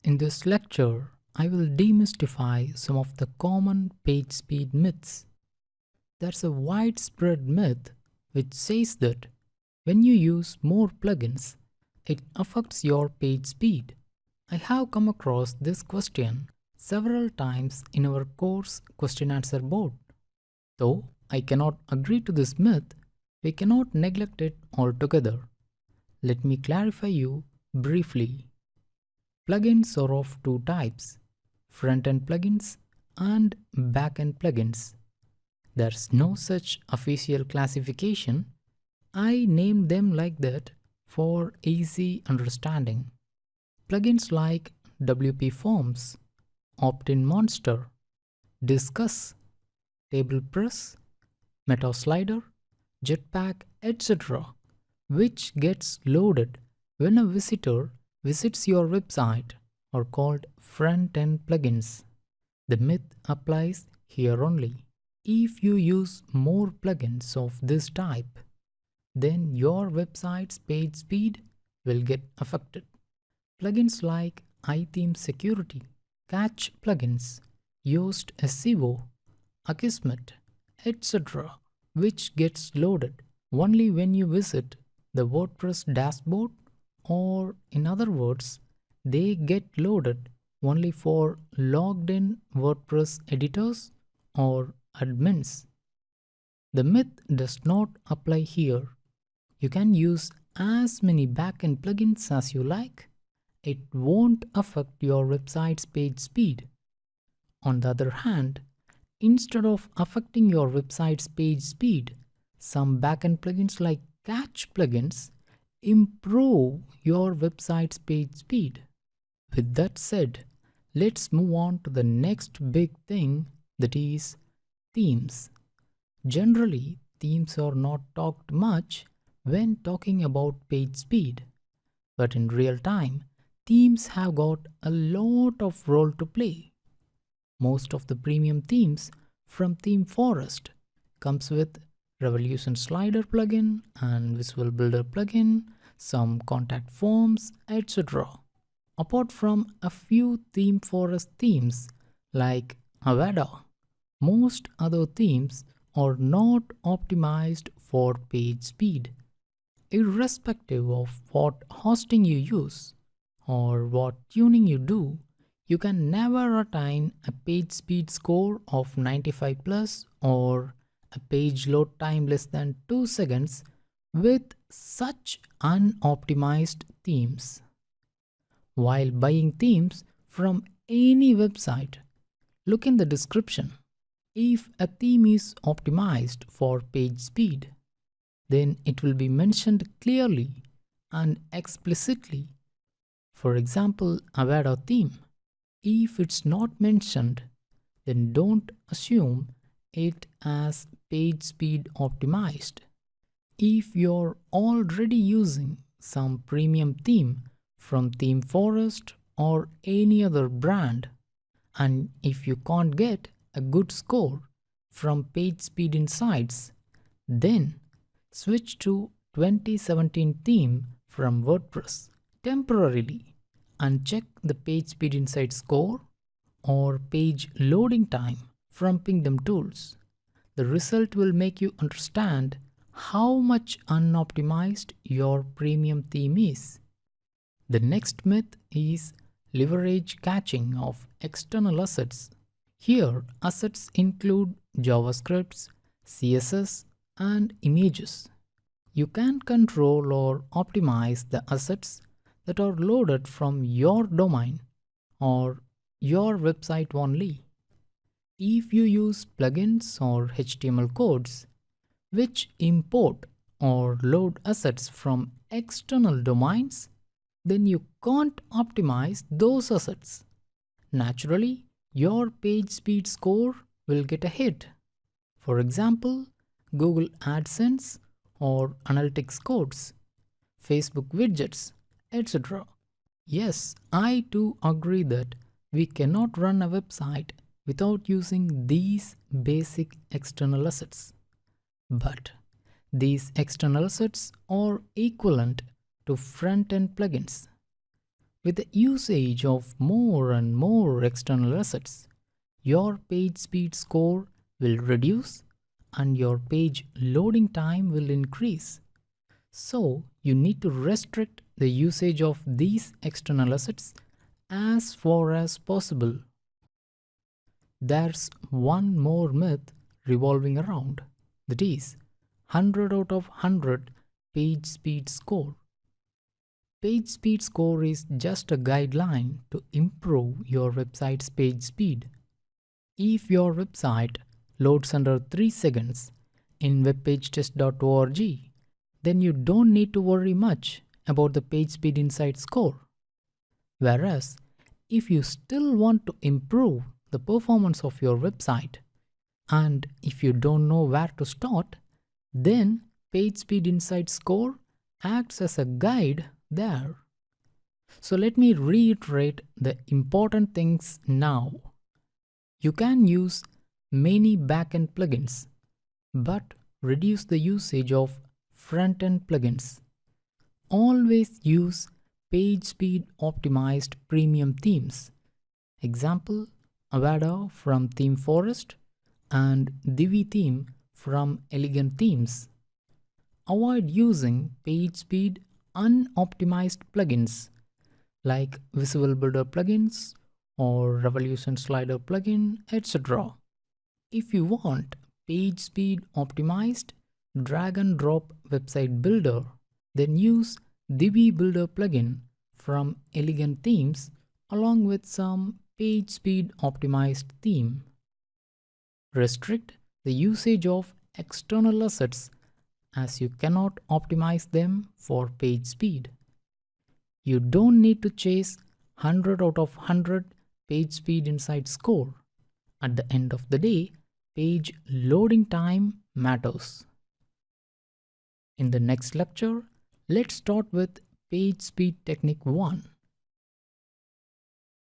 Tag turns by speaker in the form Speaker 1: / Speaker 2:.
Speaker 1: In this lecture, I will demystify some of the common page speed myths. There's a widespread myth which says that when you use more plugins, it affects your page speed. I have come across this question several times in our course question answer board. Though I cannot agree to this myth, we cannot neglect it altogether. Let me clarify you briefly. Plugins are of two types, front-end plugins and back-end plugins. There's no such official classification. I named them like that for easy understanding. Plugins like WP Forms, Opt-in Monster, Discuss, Table Press, Meta Slider, Jetpack, etc., which gets loaded when a visitor visits your website, are called front-end plugins. The myth applies here only. If you use more plugins of this type, then your website's page speed will get affected. Plugins like iTheme Security, Catch plugins, Yoast SEO, Akismet, etc., which gets loaded only when you visit the WordPress dashboard, or in other words, they get loaded only for logged in WordPress editors or admins. The myth does not apply here. You can use as many backend plugins as you like. It won't affect your website's page speed. On the other hand, instead of affecting your website's page speed, some backend plugins like Catch plugins improve your website's page speed. With that said, let's move on to the next big thing, that is themes. Generally, themes are not talked much when talking about page speed, but in real time, themes have got a lot of role to play. Most of the premium themes from Theme Forest comes with Revolution Slider plugin and Visual Builder plugin, some contact forms, etc. Apart from a few Theme Forest themes like Avada, most other themes are not optimized for page speed. Irrespective of what hosting you use or what tuning you do, you can never attain a page speed score of 95 plus or a page load time less than 2 seconds with such unoptimized themes. While buying themes from any website, look in the description. If a theme is optimized for page speed, then it will be mentioned clearly and explicitly. For example, Avada theme. If it's not mentioned, then don't assume it as page speed optimized. If you're already using some premium theme from Theme Forest or any other brand, and if you can't get a good score from Page Speed Insights, then switch to 2017 theme from WordPress temporarily and check the Page Speed Insights score or page loading time from Pingdom Tools. The result will make you understand how much unoptimized your premium theme is. The next myth is leverage caching of external assets. Here, assets include JavaScripts, CSS, and images. You can control or optimize the assets that are loaded from your domain or your website only. If you use plugins or HTML codes which import or load assets from external domains, then you can't optimize those assets. Naturally, your page speed score will get a hit. For example, Google AdSense or analytics codes, Facebook widgets, etc. Yes, I too agree that we cannot run a website without using these basic external assets. But these external assets are equivalent to front-end plugins. With the usage of more and more external assets, your page speed score will reduce and your page loading time will increase. So, you need to restrict the usage of these external assets as far as possible. There's one more myth revolving around, that is 100 out of 100 page speed score. Page speed score is just a guideline to improve your website's page speed. If your website loads under 3 seconds in webpagetest.org, then you don't need to worry much about the page speed insight score. Whereas, if you still want to improve the performance of your website, and if you don't know where to start, then PageSpeed Insight Score acts as a guide there. So let me reiterate the important things now. You can use many backend plugins, but reduce the usage of front-end plugins. Always use PageSpeed optimized premium themes. Example, Avada from Theme Forest and Divi theme from Elegant Themes. Avoid using PageSpeed unoptimized plugins like Visual Builder plugins or Revolution Slider plugin, etc. If you want PageSpeed optimized drag and drop website builder, then use Divi Builder plugin from Elegant Themes along with some PageSpeed optimized theme. Restrict the usage of external assets as you cannot optimize them for page speed. You don't need to chase 100 out of 100 page speed insight score. At the end of the day, page loading time matters. In the next lecture, let's start with page speed technique 1.